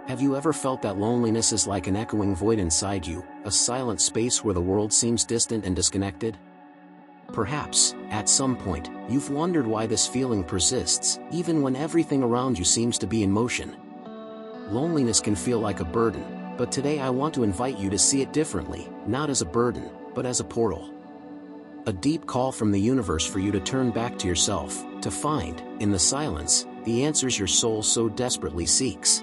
Have you ever felt that loneliness is like an echoing void inside you, a silent space where the world seems distant and disconnected? Perhaps, at some point, you've wondered why this feeling persists, even when everything around you seems to be in motion. Loneliness can feel like a burden, but today I want to invite you to see it differently, not as a burden, but as a portal. A deep call from the universe for you to turn back to yourself, to find, in the silence, the answers your soul so desperately seeks.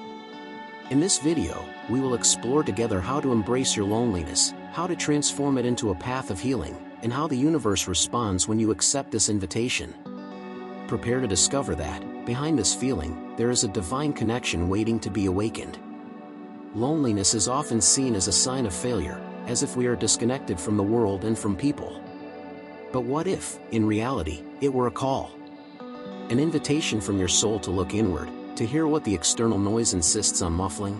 In this video, we will explore together how to embrace your loneliness, how to transform it into a path of healing, and how the universe responds when you accept this invitation. Prepare to discover that, behind this feeling, there is a divine connection waiting to be awakened. Loneliness is often seen as a sign of failure, as if we are disconnected from the world and from people. But what if, in reality, it were a call? An invitation from your soul to look inward, to hear what the external noise insists on muffling?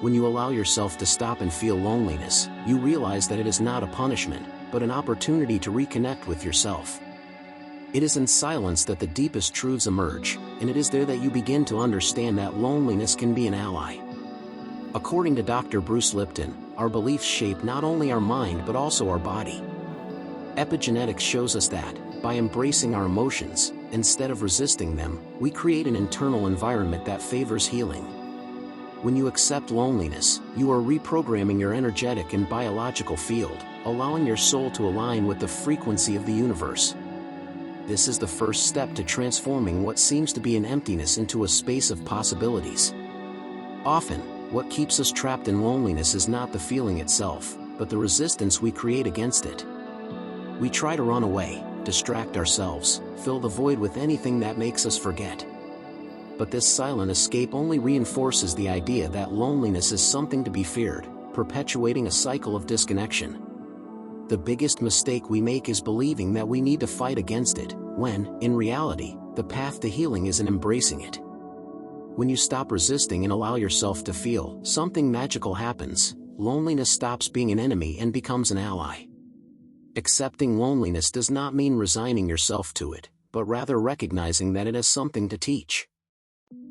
When you allow yourself to stop and feel loneliness, you realize that it is not a punishment, but an opportunity to reconnect with yourself. It is in silence that the deepest truths emerge, and it is there that you begin to understand that loneliness can be an ally. According to Dr. Bruce Lipton, our beliefs shape not only our mind but also our body. Epigenetics shows us that, by embracing our emotions, instead of resisting them, we create an internal environment that favors healing. When you accept loneliness, you are reprogramming your energetic and biological field, allowing your soul to align with the frequency of the universe. This is the first step to transforming what seems to be an emptiness into a space of possibilities. Often, what keeps us trapped in loneliness is not the feeling itself, but the resistance we create against it. We try to run away, distract ourselves, fill the void with anything that makes us forget. But this silent escape only reinforces the idea that loneliness is something to be feared, perpetuating a cycle of disconnection. The biggest mistake we make is believing that we need to fight against it, when, in reality, the path to healing is in embracing it. When you stop resisting and allow yourself to feel, something magical happens. Loneliness stops being an enemy and becomes an ally. Accepting loneliness does not mean resigning yourself to it, but rather recognizing that it has something to teach.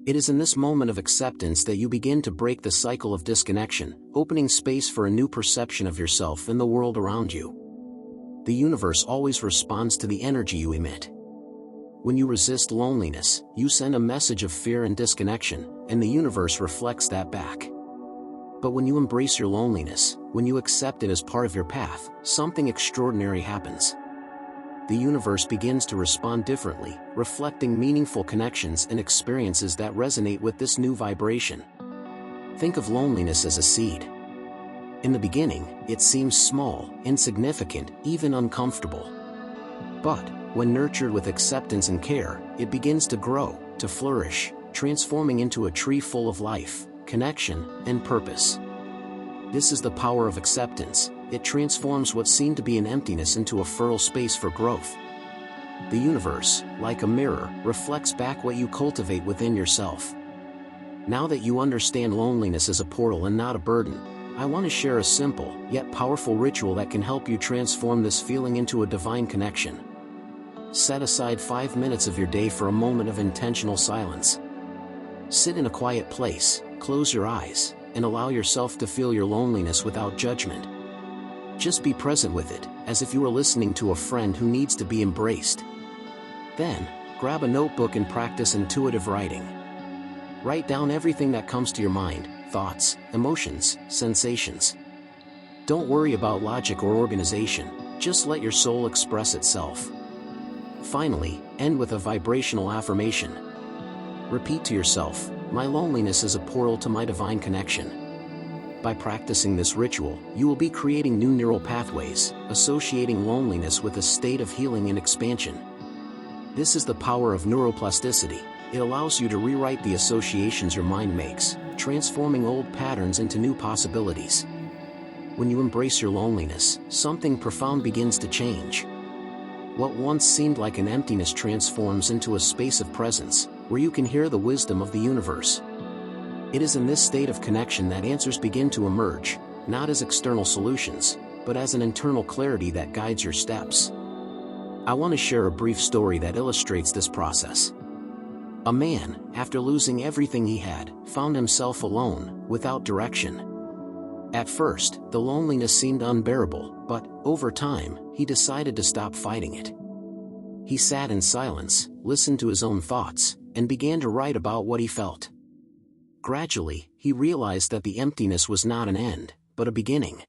It is in this moment of acceptance that you begin to break the cycle of disconnection, opening space for a new perception of yourself and the world around you. The universe always responds to the energy you emit. When you resist loneliness, you send a message of fear and disconnection, and the universe reflects that back. But when you embrace your loneliness, when you accept it as part of your path, something extraordinary happens. The universe begins to respond differently, reflecting meaningful connections and experiences that resonate with this new vibration. Think of loneliness as a seed. In the beginning, it seems small, insignificant, even uncomfortable. But, when nurtured with acceptance and care, it begins to grow, to flourish, transforming into a tree full of life, connection, and purpose. This is the power of acceptance. It transforms what seemed to be an emptiness into a fertile space for growth. The universe, like a mirror, reflects back what you cultivate within yourself. Now that you understand loneliness as a portal and not a burden, I want to share a simple, yet powerful ritual that can help you transform this feeling into a divine connection. Set aside 5 minutes of your day for a moment of intentional silence. Sit in a quiet place, close your eyes, and allow yourself to feel your loneliness without judgment. Just be present with it, as if you were listening to a friend who needs to be embraced. Then, grab a notebook and practice intuitive writing. Write down everything that comes to your mind, thoughts, emotions, sensations. Don't worry about logic or organization, just let your soul express itself. Finally, end with a vibrational affirmation. Repeat to yourself, "My loneliness is a portal to my divine connection." By practicing this ritual, you will be creating new neural pathways, associating loneliness with a state of healing and expansion. This is the power of neuroplasticity. It allows you to rewrite the associations your mind makes, transforming old patterns into new possibilities. When you embrace your loneliness, something profound begins to change. What once seemed like an emptiness transforms into a space of presence, where you can hear the wisdom of the universe. It is in this state of connection that answers begin to emerge, not as external solutions, but as an internal clarity that guides your steps. I want to share a brief story that illustrates this process. A man, after losing everything he had, found himself alone, without direction. At first, the loneliness seemed unbearable, but, over time, he decided to stop fighting it. He sat in silence, listened to his own thoughts, and began to write about what he felt. Gradually, he realized that the emptiness was not an end, but a beginning.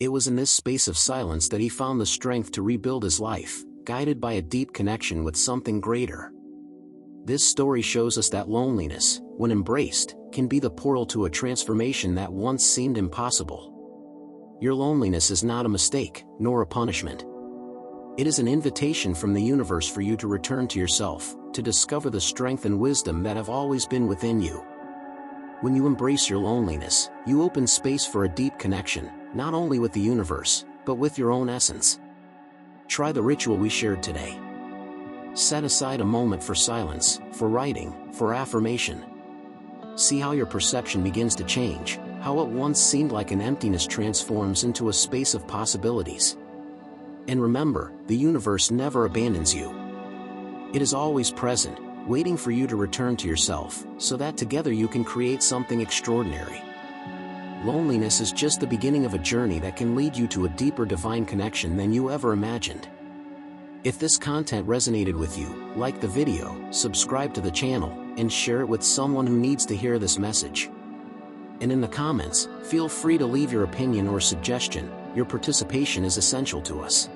It was in this space of silence that he found the strength to rebuild his life, guided by a deep connection with something greater. This story shows us that loneliness, when embraced, can be the portal to a transformation that once seemed impossible. Your loneliness is not a mistake, nor a punishment. It is an invitation from the universe for you to return to yourself, to discover the strength and wisdom that have always been within you. When you embrace your loneliness, you open space for a deep connection, not only with the universe, but with your own essence. Try the ritual we shared today. Set aside a moment for silence, for writing, for affirmation. See how your perception begins to change, how what once seemed like an emptiness transforms into a space of possibilities. And remember, the universe never abandons you. It is always present, waiting for you to return to yourself, so that together you can create something extraordinary. Loneliness is just the beginning of a journey that can lead you to a deeper divine connection than you ever imagined. If this content resonated with you, like the video, subscribe to the channel, and share it with someone who needs to hear this message. And in the comments, feel free to leave your opinion or suggestion. Your participation is essential to us.